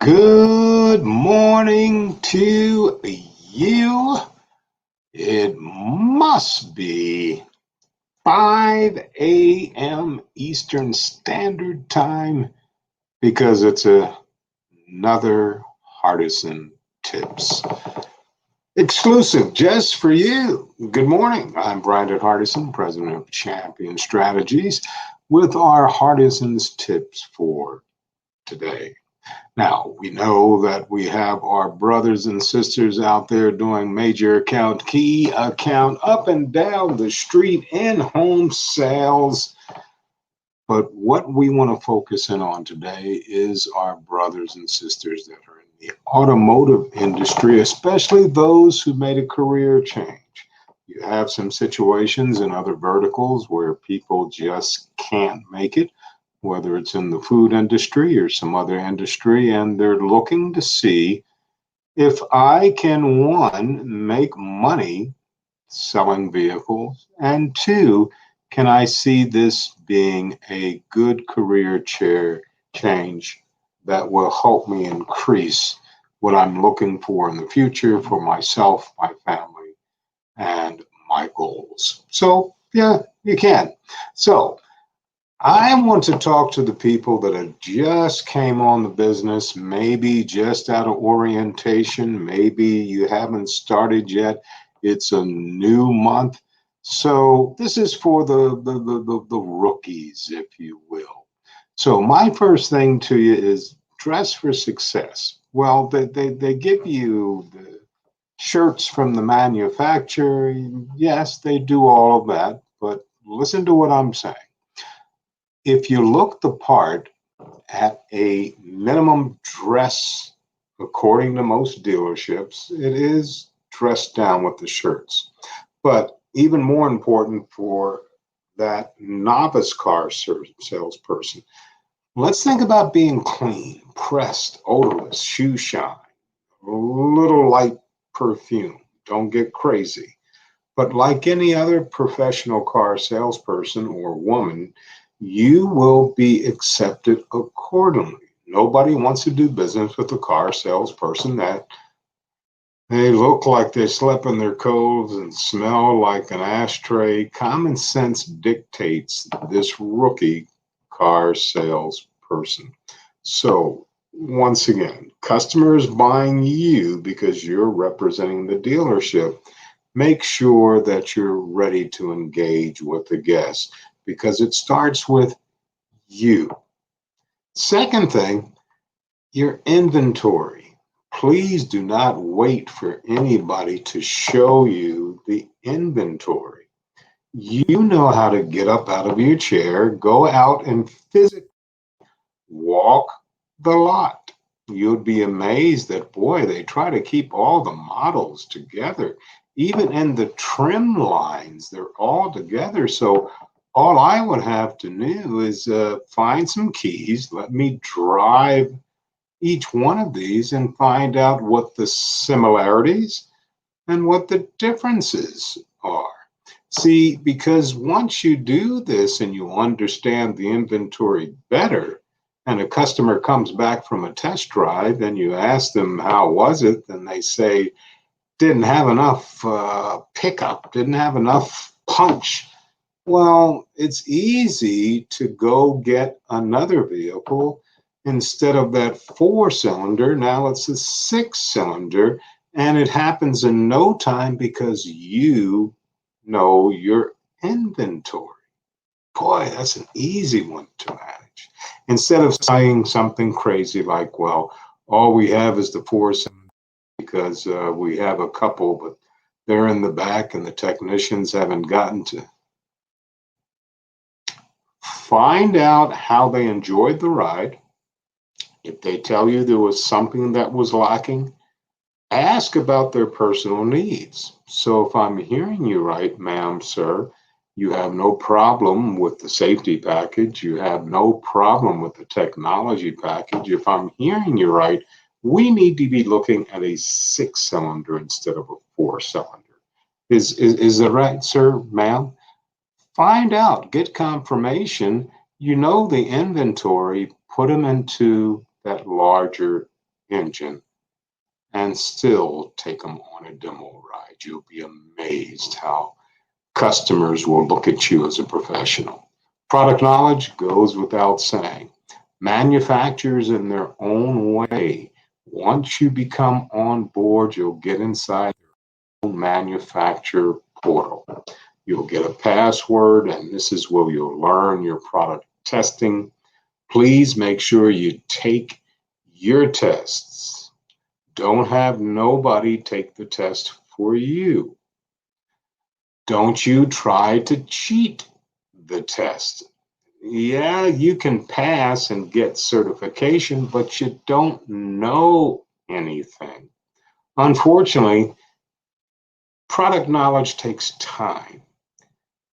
Good morning to you. It must be 5 a.m. Eastern Standard Time because it's another Hardison Tips exclusive just for you. Good morning. I'm Brandon Hardison, president of Champion Strategies, with our Hardison's Tips for today. Now, we know that we have our brothers and sisters out there doing major account, key account, up and down the street in home sales. But what we want to focus in on today is our brothers and sisters that are in the automotive industry, especially those who made a career change. You have some situations in other verticals where people just can't make it, whether it's in the food industry or some other industry, and they're looking to see if I can, one, make money selling vehicles, and two, can I see this being a good career change that will help me increase what I'm looking for in the future for myself, my family, and my goals. So, yeah, you can. So, I want to talk to the people that have just came on the business, maybe just out of orientation, maybe you haven't started yet. It's a new month. So this is for the rookies, if you will. So my first thing to you is dress for success. Well, they give you the shirts from the manufacturer. Yes, they do all of that, but listen to what I'm saying. If you look the part at a minimum dress, according to most dealerships, it is dressed down with the shirts. But even more important for that novice car salesperson, let's think about being clean, pressed, odorless, shoe shine, a little light perfume. Don't get crazy. But like any other professional car salesperson or woman, you will be accepted accordingly. Nobody wants to do business with a car salesperson that they look like they slept in their clothes and smell like an ashtray. Common sense dictates this rookie car salesperson. So, once again, customers buying you because you're representing the dealership. Make sure that you're ready to engage with the guest because it starts with you. Second thing, your inventory. Please do not wait for anybody to show you the inventory. You know how to get up out of your chair, go out and physically walk the lot. You'd be amazed that, boy, they try to keep all the models together. Even in the trim lines, they're all together. So all I would have to do is find some keys, let me drive each one of these and find out what the similarities and what the differences are. See, because once you do this and you understand the inventory better, and a customer comes back from a test drive and you ask them how was it, and they say didn't have enough pickup, didn't have enough punch. Well, it's easy to go get another vehicle. Instead of that four-cylinder, now it's a six-cylinder, and it happens in no time because you know your inventory. Boy, that's an easy one to manage. Instead of saying something crazy like, well, all we have is the four-cylinder because we have a couple, but they're in the back and the technicians haven't gotten to find out how they enjoyed the ride. If they tell you there was something that was lacking, ask about their personal needs. So if I'm hearing you right, ma'am, sir, you have no problem with the safety package. You have no problem with the technology package. If I'm hearing you right, we need to be looking at a six-cylinder instead of a four-cylinder. Is that right, sir, ma'am? Find out, get confirmation. You know the inventory, put them into that larger engine and still take them on a demo ride. You'll be amazed how customers will look at you as a professional. Product knowledge goes without saying. Manufacturers in their own way, once you become on board, you'll get inside their own manufacturer portal. You'll get a password, and this is where you'll learn your product testing. Please make sure you take your tests. Don't have nobody take the test for you. Don't you try to cheat the test. Yeah, you can pass and get certification, but you don't know anything. Unfortunately, product knowledge takes time,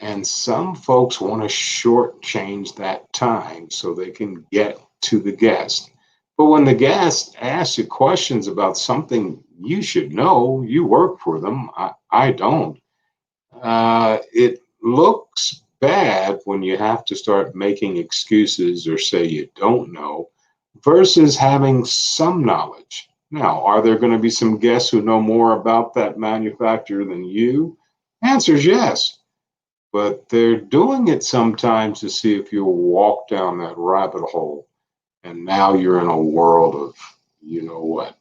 and some folks want to shortchange that time so they can get to the guest. But when the guest asks you questions about something you should know, you work for them. I don't. It looks bad when you have to start making excuses or say you don't know versus having some knowledge. Now, are there going to be some guests who know more about that manufacturer than you? Answer is yes, but they're doing it sometimes to see if you'll walk down that rabbit hole. And now you're in a world of you know what.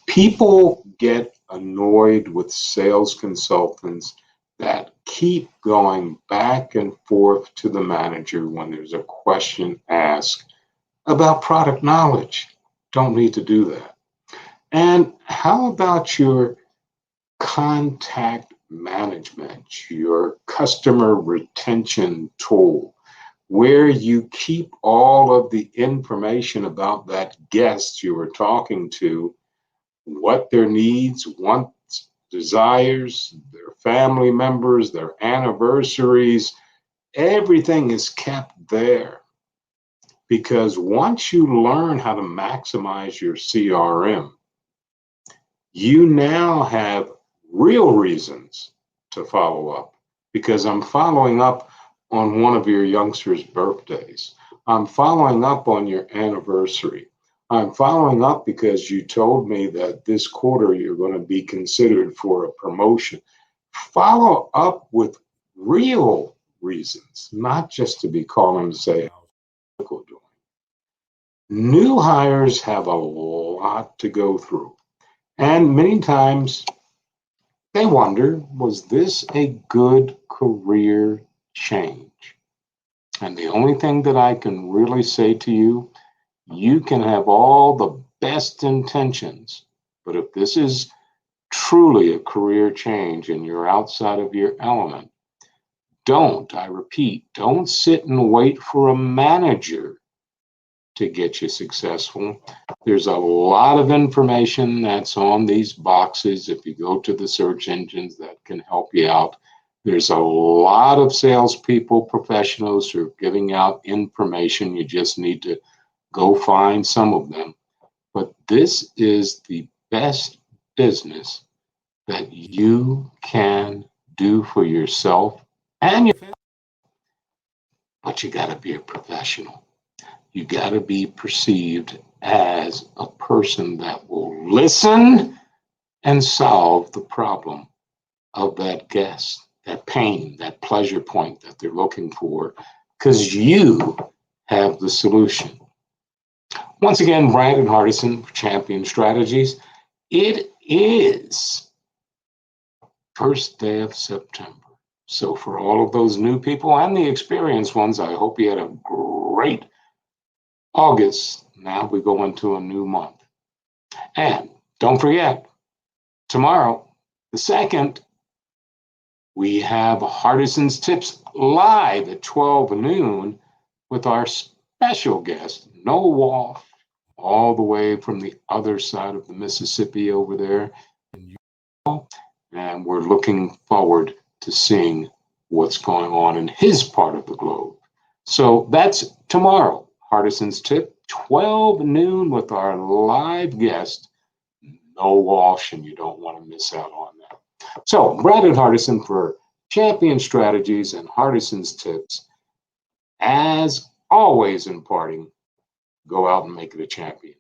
People get annoyed with sales consultants that keep going back and forth to the manager when there's a question asked about product knowledge. Don't need to do that. And how about your contact management, your customer retention tool, where you keep all of the information about that guest you were talking to, what their needs, wants, desires, their family members, their anniversaries, everything is kept there. Because once you learn how to maximize your CRM, you now have real reasons to follow up. Because I'm following up on one of your youngsters' birthdays. I'm following up on your anniversary. I'm following up because you told me that this quarter you're going to be considered for a promotion. Follow up with real reasons, not just to be calling to say, how's Michael doing? New hires have a lot to go through. And many times they wonder, was this a good career change? And the only thing that I can really say to you, you can have all the best intentions, but if this is truly a career change and you're outside of your element, I repeat, don't sit and wait for a manager to get you successful. There's a lot of information that's on these boxes. If you go to the search engines, that can help you out. There's a lot of salespeople, professionals who are giving out information. You just need to go find some of them. But this is the best business that you can do for yourself and your family. But you got to be a professional. You got to be perceived as a person that will listen and solve the problem of that guest, that pain, that pleasure point that they're looking for, because you have the solution. Once again, Brandon Hardison for Champion Strategies. It is first day of September. So for all of those new people and the experienced ones, I hope you had a great August. Now we go into a new month. And don't forget, tomorrow, the 2nd, we have Hardison's Tips live at 12 noon with our special guest, Noel Walsh, all the way from the other side of the Mississippi over there in Utah. And we're looking forward to seeing what's going on in his part of the globe. So that's tomorrow. Hardison's Tip, 12 noon with our live guest, Noel Walsh, and you don't want to miss out on that. So, Brandon Hardison for Champion Strategies and Hardison's Tips. As always in parting, go out and make it a champion.